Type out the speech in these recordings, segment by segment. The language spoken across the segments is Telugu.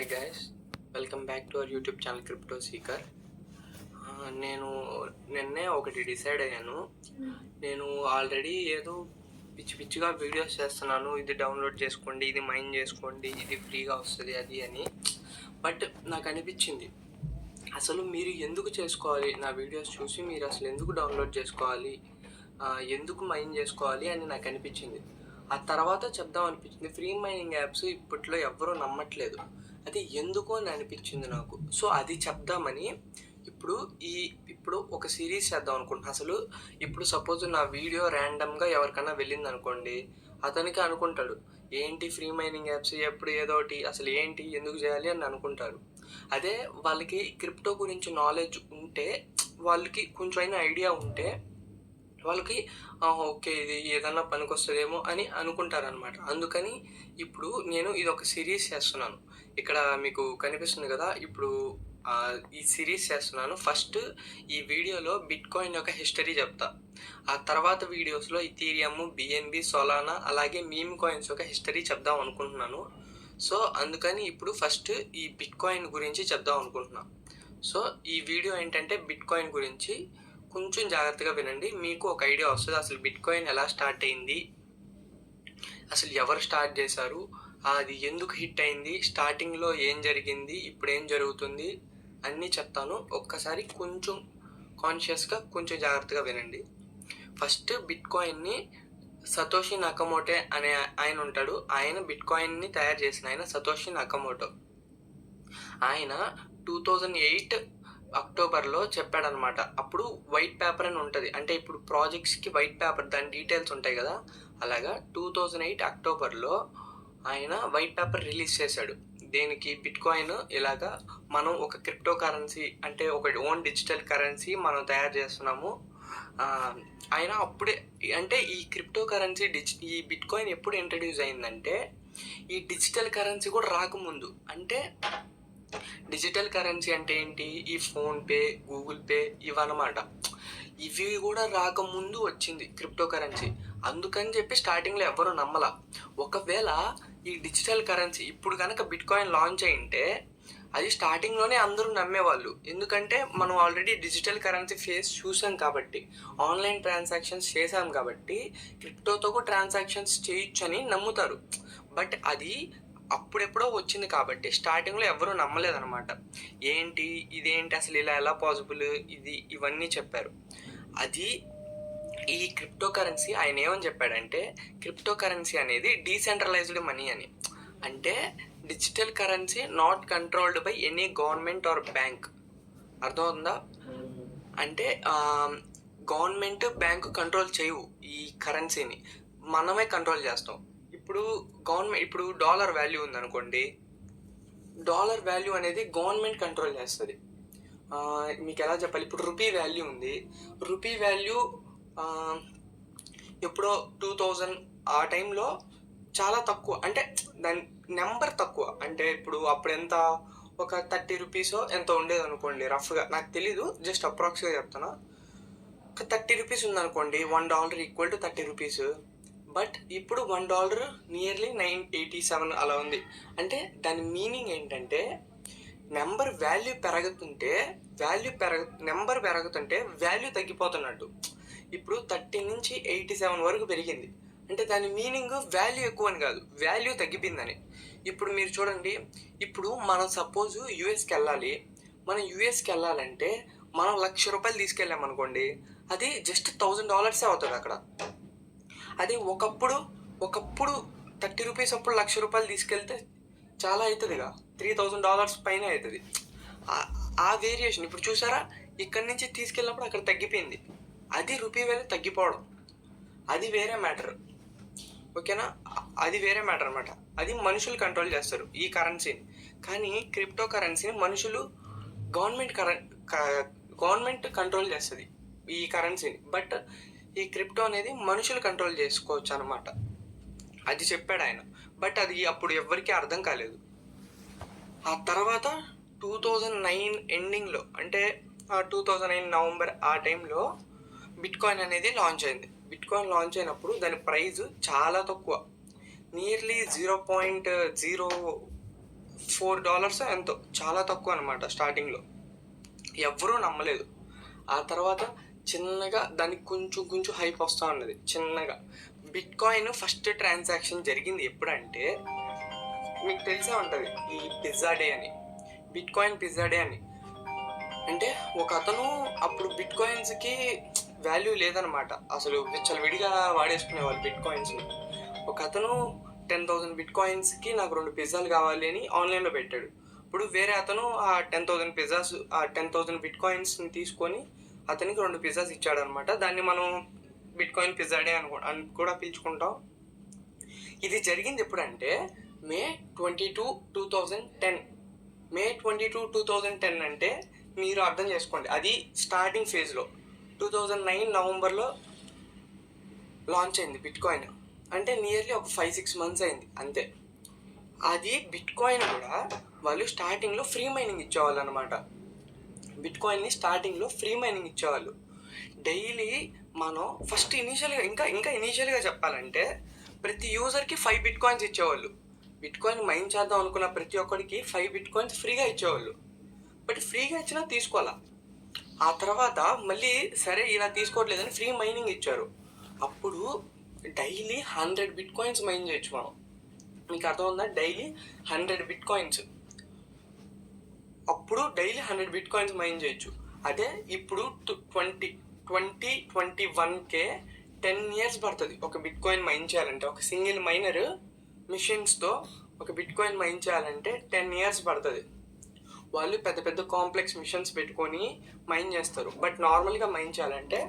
Hi guys, welcome back to our YouTube channel crypto seeker. నేను నిన్నే ఒకటి డిసైడ్ అయ్యాను. నేను ఆల్రెడీ ఏదో పిచ్చి పిచ్చిగా వీడియోస్ చేస్తున్నాను, ఇది డౌన్లోడ్ చేసుకోండి, ఇది మైన్ చేసుకోండి, ఇది ఫ్రీగా వస్తుంది అది అని. బట్ నాకు అనిపించింది, అసలు మీరు ఎందుకు చేసుకోవాలి? నా వీడియోస్ చూసి మీరు అసలు ఎందుకు డౌన్లోడ్ చేసుకోవాలి, ఎందుకు మైన్ చేసుకోవాలి అని నాకు అనిపించింది. ఆ తర్వాత చెప్దాం అనిపించింది, ఫ్రీ మైనింగ్ యాప్స్ ఇప్పట్లో ఎవ్వరూ నమ్మట్లేదు, అది ఎందుకు అని అనిపించింది నాకు. సో అది చెప్దామని ఇప్పుడు ఒక సిరీస్ చేద్దాం అనుకుంటున్నాను. అసలు ఇప్పుడు సపోజ్ నా వీడియో ర్యాండమ్గా ఎవరికైనా వెళ్ళింది అనుకోండి, అతనికి అనుకుంటాడు ఏంటి ఫ్రీ మైనింగ్ యాప్స్, ఎప్పుడు ఏదో ఒకటి, అసలు ఏంటి, ఎందుకు చేయాలి అని అనుకుంటారు. అదే వాళ్ళకి క్రిప్టో గురించి నాలెడ్జ్ ఉంటే, వాళ్ళకి కొంచెం ఐడియా ఉంటే, వాళ్ళకి ఓకే ఇది ఏదన్నా పనికి వస్తుందేమో అని అనుకుంటారనమాట. అందుకని ఇప్పుడు నేను ఇది ఒక సిరీస్ చేస్తున్నాను. ఇక్కడ మీకు కనిపిస్తుంది కదా, ఇప్పుడు ఈ సిరీస్ చేస్తున్నాను. ఫస్ట్ ఈ వీడియోలో బిట్ కాయిన్ యొక్క హిస్టరీ చెప్తా, ఆ తర్వాత వీడియోస్లో ఇథీరియం, బిఎన్బి, సోలానా అలాగే మీమ్ కాయిన్స్ యొక్క హిస్టరీ చెప్దాం అనుకుంటున్నాను. సో అందుకని ఇప్పుడు ఫస్ట్ ఈ బిట్ కాయిన్ గురించి చెప్దాం అనుకుంటున్నాను. సో ఈ వీడియో ఏంటంటే బిట్ కాయిన్ గురించి. కొంచెం జాగ్రత్తగా వినండి, మీకు ఒక ఐడియా వస్తుంది అసలు బిట్ కాయిన్ ఎలా స్టార్ట్ అయింది, అసలు ఎవరు స్టార్ట్ చేశారు, అది ఎందుకు హిట్ అయింది, స్టార్టింగ్లో ఏం జరిగింది, ఇప్పుడు ఏం జరుగుతుంది అన్నీ చెప్తాను. ఒక్కసారి కొంచెం కాన్షియస్గా కొంచెం జాగ్రత్తగా వినండి. ఫస్ట్ బిట్ కాయిన్ని సతోషి నకమోటో అనే ఆయన ఉంటాడు. ఆయన బిట్ కాయిన్ని తయారు చేసిన ఆయన సతోషి నకమోటో. ఆయన 2008 అక్టోబర్లో చెప్పాడనమాట. అప్పుడు వైట్ పేపర్ అని ఉంటుంది, అంటే ఇప్పుడు ప్రాజెక్ట్స్కి వైట్ పేపర్, దాని డీటెయిల్స్ ఉంటాయి కదా, అలాగా 2008 అక్టోబర్లో ఆయన వైట్ పేపర్ రిలీజ్ చేశాడు. దేనికి? బిట్ కాయిన్ ఇలాగా మనం ఒక క్రిప్టో కరెన్సీ, అంటే ఒక ఓన్ డిజిటల్ కరెన్సీ మనం తయారు చేస్తున్నాము. ఆయన అప్పుడే, అంటే ఈ క్రిప్టో కరెన్సీ ఈ బిట్ కాయిన్ ఎప్పుడు ఇంట్రడ్యూస్ అయిందంటే, ఈ డిజిటల్ కరెన్సీ కూడా రాకముందు. అంటే డిజిటల్ కరెన్సీ అంటే ఏంటి? ఈ ఫోన్పే, గూగుల్ పే ఇవన్నమాట. ఇవి కూడా రాకముందు వచ్చింది క్రిప్టో కరెన్సీ. అందుకని చెప్పి స్టార్టింగ్లో ఎవరు నమ్మలా. ఒకవేళ ఈ డిజిటల్ కరెన్సీ ఇప్పుడు కనుక బిట్ కాయిన్ లాంచ్ అయింటే, అది స్టార్టింగ్లోనే అందరూ నమ్మేవాళ్ళు. ఎందుకంటే మనం ఆల్రెడీ డిజిటల్ కరెన్సీ ఫేస్ చూసాం కాబట్టి, ఆన్లైన్ ట్రాన్సాక్షన్స్ చేసాం కాబట్టి, క్రిప్టోతో కూడా ట్రాన్సాక్షన్స్ చేయొచ్చు అని నమ్ముతారు. బట్ అది అప్పుడెప్పుడో వచ్చింది కాబట్టి స్టార్టింగ్లో ఎవరూ నమ్మలేదన్నమాట. ఏంటి ఇదేంటి, అసలు ఇలా ఎలా పాసిబుల్, ఇవన్నీ చెప్పారు. అది ఈ క్రిప్టో కరెన్సీ ఆయన ఏమని చెప్పాడంటే, క్రిప్టో కరెన్సీ అనేది డీసెంట్రలైజ్డ్ మనీ అని. అంటే digital currency not controlled by any government or bank. అర్థమవుతుందా? అంటే గవర్నమెంట్, బ్యాంకు కంట్రోల్ చేయవు ఈ కరెన్సీని, మనమే కంట్రోల్ చేస్తాం. ఇప్పుడు డాలర్ వాల్యూ ఉందనుకోండి, డాలర్ వాల్యూ అనేది గవర్నమెంట్ కంట్రోల్ చేస్తుంది. మీకు ఎలా చెప్పాలి, ఇప్పుడు రూపీ వాల్యూ ఉంది, రూపీ వాల్యూ ఎప్పుడో 2000 ఆ టైంలో చాలా తక్కువ, అంటే దాని నెంబర్ తక్కువ. అంటే ఇప్పుడు అప్పుడు ఎంత, ఒక 30 రూపీసో ఎంతో ఉండేది అనుకోండి రఫ్గా, నాకు తెలీదు, జస్ట్ అప్రాక్స్గా చెప్తున్నా. ఒక 30 రూపీస్ ఉందనుకోండి, $1 ఈక్వల్ టు 30 రూపీస్. బట్ ఇప్పుడు $1 నియర్లీ 987 అలా ఉంది. అంటే దాని మీనింగ్ ఏంటంటే, నెంబర్ వాల్యూ పెరుగుతుంటే నెంబర్ పెరుగుతుంటే వాల్యూ తగ్గిపోతున్నట్టు. ఇప్పుడు 30 నుంచి 87 వరకు పెరిగింది అంటే దాని మీనింగ్ వాల్యూ ఎక్కువ అని కాదు, వాల్యూ తగ్గిపోయిందని. ఇప్పుడు మీరు చూడండి, ఇప్పుడు మనం సపోజ్ యూఎస్కి వెళ్ళాలి. మనం యూఎస్కి వెళ్ళాలంటే మనం ₹1,00,000 తీసుకెళ్ళాం అనుకోండి, అది జస్ట్ $1,000 అవుతుంది అక్కడ. అది ఒకప్పుడు 30 రూపీస్ అప్పుడు ₹1,00,000 తీసుకెళ్తే చాలా అవుతుందిగా, $3,000 పైన అవుతుంది. ఆ వేరియేషన్ ఇప్పుడు చూసారా, ఇక్కడి నుంచి తీసుకెళ్ళినప్పుడు అక్కడ తగ్గిపోయింది. అది రూపీ వాల్యూ తగ్గిపోవడం, అది వేరే మ్యాటర్. ఓకేనా? అది వేరే మ్యాటర్ అనమాట. అది మనుషులు కంట్రోల్ చేస్తారు ఈ కరెన్సీని. కానీ క్రిప్టో కరెన్సీని మనుషులు, గవర్నమెంట్ కంట్రోల్ చేస్తుంది ఈ కరెన్సీని. బట్ ఈ క్రిప్టో అనేది మనుషులు కంట్రోల్ చేసుకోవచ్చు అనమాట. అది చెప్పాడు ఆయన. బట్ అది అప్పుడు ఎవ్వరికీ అర్థం కాలేదు. ఆ తర్వాత 2009 ఎండింగ్లో, అంటే 2009 నవంబర్ ఆ టైంలో బిట్ కాయిన్ అనేది లాంచ్ అయింది. బిట్ కాయిన్ లాంచ్ అయినప్పుడు దాని ప్రైస్ చాలా తక్కువ, నియర్లీ $4 ఎంతో, చాలా తక్కువ అనమాట స్టార్టింగ్లో. ఎవ్వరూ నమ్మలేదు. ఆ తర్వాత చిన్నగా దానికి కొంచెం కొంచెం హైప్ వస్తూ ఉన్నది చిన్నగా. బిట్ కాయిన్ ఫస్ట్ ట్రాన్సాక్షన్ జరిగింది ఎప్పుడంటే, మీకు తెలిసే ఉంటుంది ఈ పిజ్జా డే అని, బిట్ కాయిన్ పిజ్జా డే అని. అంటే ఒక అతను అప్పుడు బిట్ కాయిన్స్కి వాల్యూ లేదనమాట, అసలు విచ్చలవిడిగా వాడేసుకునేవాళ్ళు బిట్ కాయిన్స్ని. ఒక అతను 10,000 బిట్ కాయిన్స్కి నాకు 2 పిజ్జాలు కావాలి అని ఆన్లైన్లో పెట్టాడు. ఇప్పుడు వేరే అతను ఆ 10,000 బిట్ కాయిన్స్ని తీసుకొని అతనికి 2 పిజ్జాస్ ఇచ్చాడనమాట. దాన్ని మనం బిట్ కాయిన్ పిజ్జా డే అని కూడా పిలుచుకుంటాం. ఇది జరిగింది ఎప్పుడంటే మే 22, 2010. మే 22, 2010 అంటే మీరు అర్థం చేసుకోండి, అది స్టార్టింగ్ ఫేజ్లో. 2009 నవంబర్లో లాంచ్ అయింది బిట్ కాయిన్. అంటే నియర్లీ ఒక 5-6 months అయింది అంతే. అది బిట్ కాయిన్ కూడా వాళ్ళు స్టార్టింగ్లో ఫ్రీ మైనింగ్ ఇచ్చేవాళ్ళు అనమాట. బిట్ కాయిన్ని స్టార్టింగ్లో ఫ్రీ మైనింగ్ ఇచ్చేవాళ్ళు. డైలీ మనం ఫస్ట్ ఇనీషియల్గా చెప్పాలంటే ప్రతి యూజర్కి 5 బిట్ కాయిన్స్ ఇచ్చేవాళ్ళు. బిట్ కాయిన్ మైన్ చేద్దాం అనుకున్న ప్రతి ఒక్కరికి 5 బిట్ కాయిన్స్ ఫ్రీగా ఇచ్చేవాళ్ళు. బట్ ఫ్రీగా ఇచ్చినా తీసుకోవాలా. ఆ తర్వాత మళ్ళీ సరే ఇలా తీసుకోవట్లేదని ఫ్రీ మైనింగ్ ఇచ్చారు. అప్పుడు డైలీ 100 బిట్ కాయిన్స్ మైన్ చేయొచ్చు మనం. మీకు అర్థం ఉందా? Daily 100 bit coins. అప్పుడు డైలీ 100 బిట్ కాయిన్స్ మైన్ చేయొచ్చు. అదే ఇప్పుడు 2021కే 10 years పడుతుంది ఒక బిట్ కాయిన్ మైన్ చేయాలంటే. ఒక సింగిల్ మైనర్ మిషన్స్తో ఒక బిట్ కాయిన్ మైన్ చేయాలంటే 10 years పడుతుంది. వాళ్ళు పెద్ద పెద్ద కాంప్లెక్స్ మిషన్స్ పెట్టుకొని మైన్ చేస్తారు. బట్ నార్మల్గా మైన్ చేయాలంటే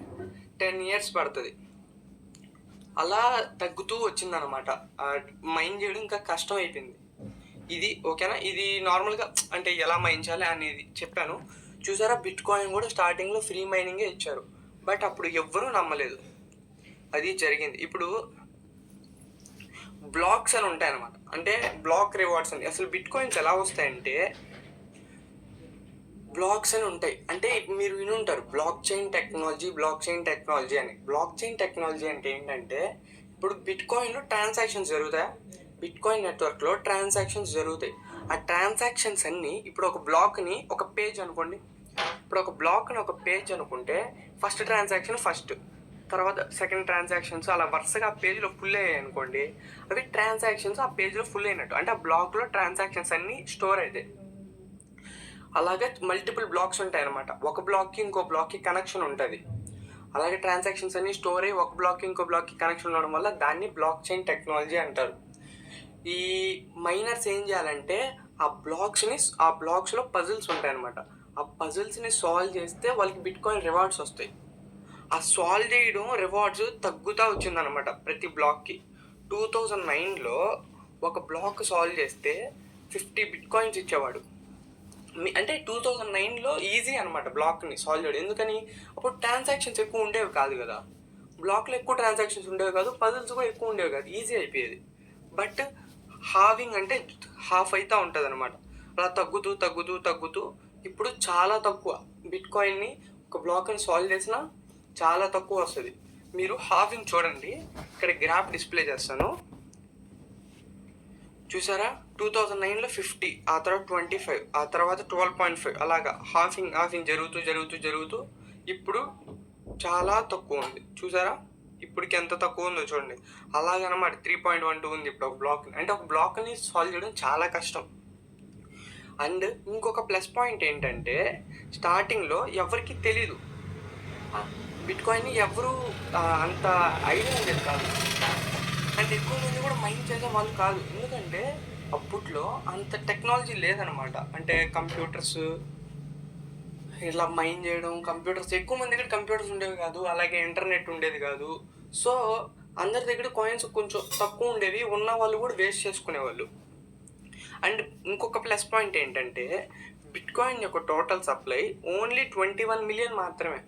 10 years పడుతుంది. అలా తగ్గుతూ వచ్చిందనమాట. మైన్ చేయడం ఇంకా కష్టం అయిపోయింది. ఇది ఓకేనా? ఇది నార్మల్గా అంటే ఎలా మైన్ చేయాలి అనేది చెప్పాను. చూసారా, బిట్ కాయిన్ కూడా స్టార్టింగ్లో ఫ్రీ మైనింగే ఇచ్చారు. బట్ అప్పుడు ఎవ్వరూ నమ్మలేదు. అది జరిగింది. ఇప్పుడు బ్లాక్స్ అని ఉంటాయన్నమాట, అంటే బ్లాక్ రివార్డ్స్ అని. అసలు బిట్ కాయిన్స్ ఎలా వస్తాయంటే బ్లాక్స్ అని ఉంటాయి. అంటే మీరు విని ఉంటారు బ్లాక్ చైన్ టెక్నాలజీ అని. బ్లాక్ చైన్ టెక్నాలజీ అంటే ఏంటంటే, ఇప్పుడు బిట్ కాయిన్లో ట్రాన్సాక్షన్స్ జరుగుతాయి, బిట్ కాయిన్ నెట్వర్క్లో ట్రాన్సాక్షన్స్ జరుగుతాయి. ఆ ట్రాన్సాక్షన్స్ అన్నీ ఇప్పుడు ఒక బ్లాక్ని ఒక పేజ్ అనుకోండి. ఇప్పుడు ఒక బ్లాక్ని ఒక పేజ్ అనుకుంటే ఫస్ట్ ట్రాన్సాక్షన్ ఫస్ట్, తర్వాత సెకండ్ ట్రాన్సాక్షన్స్ అలా వరుసగా ఆ పేజ్లో ఫుల్ అయ్యాయి అనుకోండి, అవి ట్రాన్సాక్షన్స్ ఆ పేజ్లో ఫుల్ అయినట్టు. అంటే ఆ బ్లాక్లో ట్రాన్సాక్షన్స్ అన్నీ స్టోర్ అవుతాయి. అలాగే మల్టిపుల్ బ్లాక్స్ ఉంటాయి అన్నమాట. ఒక బ్లాక్కి ఇంకో బ్లాక్కి కనెక్షన్ ఉంటుంది. అలాగే ట్రాన్సాక్షన్స్ అన్నీ స్టోర్ అయ్యి ఒక బ్లాక్కి ఇంకో బ్లాక్కి కనెక్షన్ ఉండడం వల్ల దాన్ని బ్లాక్ చైన్ టెక్నాలజీ అంటారు. ఈ మైనర్స్ ఏం చేయాలంటే ఆ బ్లాక్స్లో పజిల్స్ ఉంటాయి అన్నమాట. ఆ పజిల్స్ని సాల్వ్ చేస్తే వాళ్ళకి బిట్ కాయిన్ రివార్డ్స్ వస్తాయి. ఆ సాల్వ్ చేయడం రివార్డ్స్ తగ్గుతూ వచ్చిందనమాట ప్రతి బ్లాక్కి. 2009లో ఒక బ్లాక్ సాల్వ్ చేస్తే 50 బిట్ కాయిన్స్ ఇచ్చేవాడు. అంటే 2009లో ఈజీ అనమాట బ్లాక్ని సాల్వ్ చేయడం. ఎందుకని? అప్పుడు ట్రాన్సాక్షన్స్ ఎక్కువ ఉండేవి కాదు కదా, బ్లాక్లో ఎక్కువ ట్రాన్సాక్షన్స్ ఉండేవి కాదు, పజిల్స్ కూడా ఎక్కువ ఉండేవి కాదు, ఈజీ అయిపోయేది. బట్ హావింగ్ అంటే హాఫ్ అవుతూ ఉంటుంది అనమాట. అలా తగ్గుతూ ఇప్పుడు చాలా తక్కువ. బిట్ కాయిన్ని ఒక బ్లాక్ని సాల్వ్ చేసినా చాలా తక్కువ వస్తుంది. మీరు హావింగ్ చూడండి, ఇక్కడ గ్రాఫ్ డిస్ప్లే చేస్తాను చూసారా. 2009లో 50, ఆ తర్వాత 25, ఆ తర్వాత 12.5, అలాగా హాఫింగ్ జరుగుతూ ఇప్పుడు చాలా తక్కువ ఉంది. చూసారా ఇప్పటికి ఎంత తక్కువ ఉందో చూడండి. అలాగనమాట 3.12 ఉంది ఇప్పుడు ఒక బ్లాక్. అంటే ఒక బ్లాక్ని సాల్వ్ చేయడం చాలా కష్టం. అండ్ ఇంకొక ప్లస్ పాయింట్ ఏంటంటే, స్టార్టింగ్లో ఎవరికి తెలీదు బిట్ కాయిన్ని, ఎవరు అంత ఐడియా ఉండేది కాదు. అండ్ ఎక్కువ మంది కూడా మైండ్ చేసే వాళ్ళు కాదు. ఎందుకంటే అప్పట్లో అంత టెక్నాలజీ లేదనమాట. అంటే కంప్యూటర్స్ ఇలా మైండ్ చేయడం, కంప్యూటర్స్ ఎక్కువ మంది దగ్గర కంప్యూటర్స్ ఉండేవి కాదు, అలాగే ఇంటర్నెట్ ఉండేది కాదు. సో అందరి దగ్గర కాయిన్స్ కొంచెం తక్కువ ఉండేవి, ఉన్న వాళ్ళు కూడా వేస్ట్ చేసుకునేవాళ్ళు. అండ్ ఇంకొక ప్లస్ పాయింట్ ఏంటంటే, బిట్ కాయిన్ యొక్క టోటల్ సప్లై ఓన్లీ 21 మిలియన్ మాత్రమే.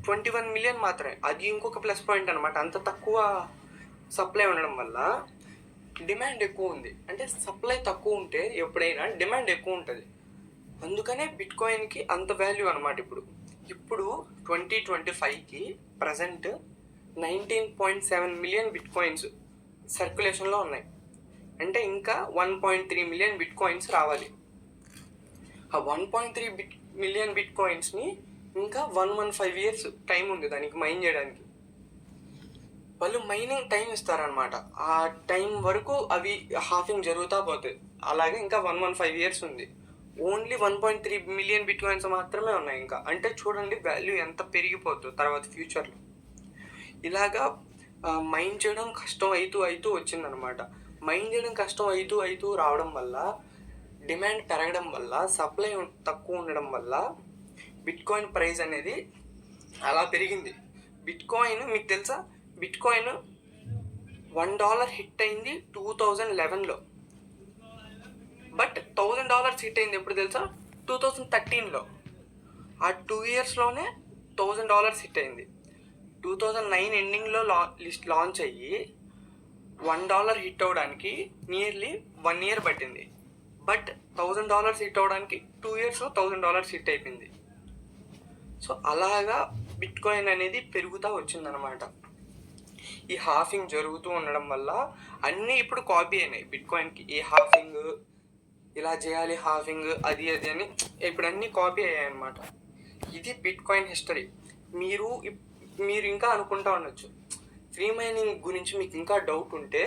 21 మిలియన్ మాత్రమే. అది ఇంకొక ప్లస్ పాయింట్ అనమాట. అంత తక్కువ సప్లై ఉండడం వల్ల డిమాండ్ ఎక్కువ ఉంది. అంటే సప్లై తక్కువ ఉంటే ఎప్పుడైనా డిమాండ్ ఎక్కువ ఉంటుంది. అందుకనే బిట్ కాయిన్కి అంత వాల్యూ అనమాట. ఇప్పుడు 2025కి ప్రజెంట్ 19.7 మిలియన్ బిట్ కాయిన్స్ సర్క్యులేషన్లో ఉన్నాయి. అంటే ఇంకా 1.3 మిలియన్ బిట్ కాయిన్స్ రావాలి. ఆ 1.3 మిలియన్ బిట్ కాయిన్స్ని ఇంకా 115 years టైం ఉంది దానికి మైన్ చేయడానికి. వాళ్ళు మైనింగ్ టైం ఇస్తారనమాట. ఆ టైం వరకు అవి హాఫింగ్ జరుగుతూ పోతుంది. అలాగే ఇంకా 115 years ఉంది. ఓన్లీ 1.3 మిలియన్ బిట్ కాయిన్స్ మాత్రమే ఉన్నాయి ఇంకా. అంటే చూడండి వాల్యూ ఎంత పెరిగిపోతుందో తర్వాత ఫ్యూచర్లో. ఇలాగా మైన్ చేయడం కష్టం అవుతూ వచ్చిందనమాట. మైన్ చేయడం కష్టం అవుతూ రావడం వల్ల, డిమాండ్ పెరగడం వల్ల, సప్లై తక్కువ ఉండడం వల్ల బిట్ కాయిన్ ప్రైస్ అనేది అలా పెరిగింది. బిట్ కాయిన్ మీకు తెలుసా, బిట్ కాయిన్ $1 హిట్ అయింది 2011లో. బట్ $1000 హిట్ అయింది ఎప్పుడు తెలుసా, 2013లో. ఆ 2 yearsలోనే $1000 హిట్ అయింది. 2009 ఎండింగ్లో లాంచ్ అయ్యి $1 హిట్ అవ్వడానికి నియర్లీ 1 year పట్టింది. బట్ $1000 హిట్ అవ్వడానికి 2 yearsలో $1000 హిట్ అయిపోయింది. సో అలాగా బిట్ కాయిన్ అనేది పెరుగుతూ వచ్చిందనమాట. ఈ హాఫింగ్ జరుగుతూ ఉండడం వల్ల అన్నీ ఇప్పుడు కాపీ అయినాయి బిట్ కాయిన్కి. ఈ హాఫింగ్ ఇలా చేయాలి, హాఫింగ్ అది అని ఇప్పుడు అన్నీ కాపీ అయ్యాయి అనమాట. ఇది బిట్ కాయిన్ హిస్టరీ. మీరు ఇంకా అనుకుంటా ఉండొచ్చు, ఫ్రీ మైనింగ్ గురించి మీకు ఇంకా డౌట్ ఉంటే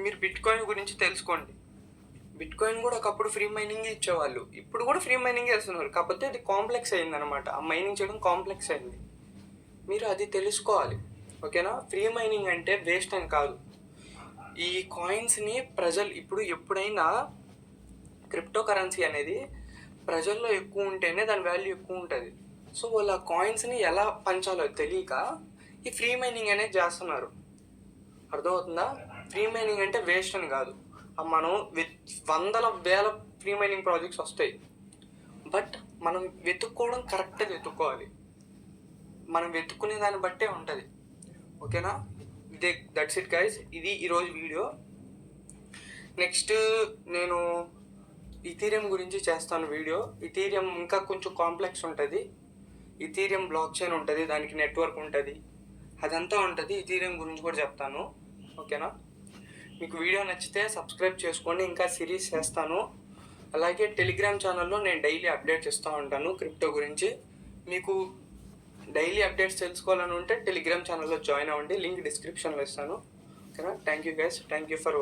మీరు బిట్ కాయిన్ గురించి తెలుసుకోండి. బిట్ కాయిన్ కూడా ఒకప్పుడు ఫ్రీ మైనింగ్ ఇచ్చేవాళ్ళు, ఇప్పుడు కూడా ఫ్రీ మైనింగ్ చేస్తున్నారు. కాకపోతే అది కాంప్లెక్స్ అయింది అనమాట. ఆ మైనింగ్ చేయడం కాంప్లెక్స్ అయింది. మీరు అది తెలుసుకోవాలి, ఓకేనా. ఫ్రీ మైనింగ్ అంటే వేస్ట్ అని కాదు. ఈ కాయిన్స్ని ప్రజలు ఇప్పుడు ఎప్పుడైనా క్రిప్టో కరెన్సీ అనేది ప్రజల్లో ఎక్కువ ఉంటేనే దాని వాల్యూ ఎక్కువ ఉంటుంది. సో వాళ్ళ కాయిన్స్ని ఎలా పంచాలో తెలియక ఈ ఫ్రీ మైనింగ్ అనేది చేస్తున్నారు. అర్థమవుతుందా? ఫ్రీ మైనింగ్ అంటే వేస్ట్ అని కాదు. మనం వందల వేల ఫ్రీ మైనింగ్ ప్రాజెక్ట్స్ వస్తాయి. బట్ మనం వెతుక్కోవడం కరెక్ట్గా వెతుక్కోవాలి. మనం వెతుక్కునే దాన్ని బట్టే ఉంటుంది, ఓకేనా. That's it guys. ఇది ఈరోజు వీడియో. నెక్స్ట్ నేను ఇథీరియం గురించి చేస్తాను వీడియో. ఇథీరియం ఇంకా కొంచెం కాంప్లెక్స్ ఉంటుంది. ఇథీరియం బ్లాక్ చైన్ ఉంటుంది, దానికి నెట్వర్క్ ఉంటుంది, అదంతా ఉంటుంది. ఇథీరియం గురించి కూడా చెప్తాను, ఓకేనా. మీకు వీడియో నచ్చితే సబ్స్క్రైబ్ చేసుకోండి. ఇంకా సిరీస్ చేస్తాను. అలాగే టెలిగ్రామ్ ఛానల్లో నేను డైలీ అప్డేట్స్ ఇస్తూ ఉంటాను క్రిప్టో గురించి. మీకు డైలీ అప్డేట్స్ తెలుసుకోవాలని ఉంటే టెలిగ్రామ్ ఛానల్లో జాయిన్ అవ్వండి. లింక్ డిస్క్రిప్షన్లో ఇస్తాను, ఓకేనా. Thank you guys. Thank you for